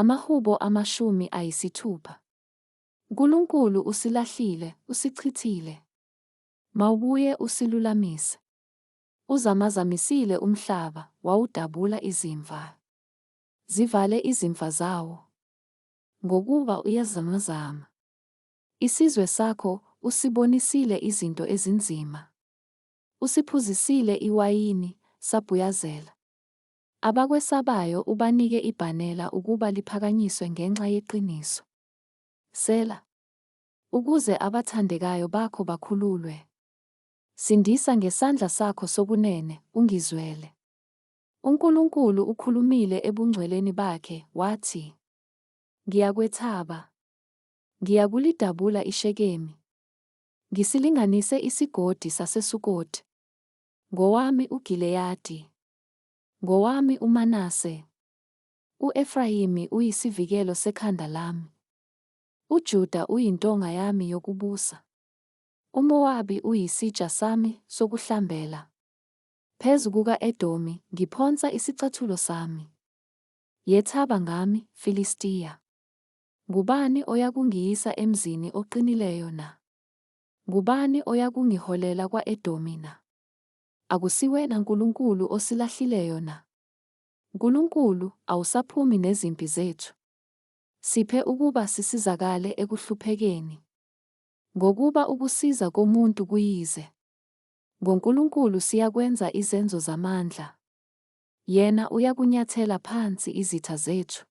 Amahubo 60. uNkulunkulu usilahlile, usichithile. Mawubuye usilulamise. Uzamazamisile umhlaba, wawudabula izimva. Zivale izimva zawo, ngokuba uyazamazama. Isizwe sakho usibonisile izinto ezinzima. Usiphuzisile iwayini, sabhuyazela. Abakwesabayo ubanike ibhanela ukuba liphakanyiswe ngenxa yeqiniso. Sela. Ukuze abathandekayo bakho bakhululwe. Sindisa ngesandla sakho sokunene, ungizwele. uNkulunkulu ukhulumile ebungcweleni bakhe, wathi, Ngiyakwethaba. Ngiyakulidabula iShekemi. Ngisilinganise isigodi saseSukoti. Ngowami uGileyadi. Ngowami uManase. U-Efrayimi uyisivikelo sekhanda lami. uJuda uyintonga yami yokubusa. uMowabi uyisitsha sami sokuhlambela. Phezu kuka-Edomi ngiphonsa isicathulo sami. Yethaba ngami, Filistiya. Ngubani oyakungiyisa emzini oqinileyo na? Ngubani oyakungiholela kwa-Edomi na? Akusiwena Nkulunkulu osilahlileyo na? Nkulunkulu, awusaphumi nezimpi zethu. Siphe ukuba sisizakale ekuhluphekeni. Ngokuba ukusiza komuntu kuyize. NgoNkulunkulu siyakwenza izenzo zamandla. Yena uyakunyathela phansi izitha zethu.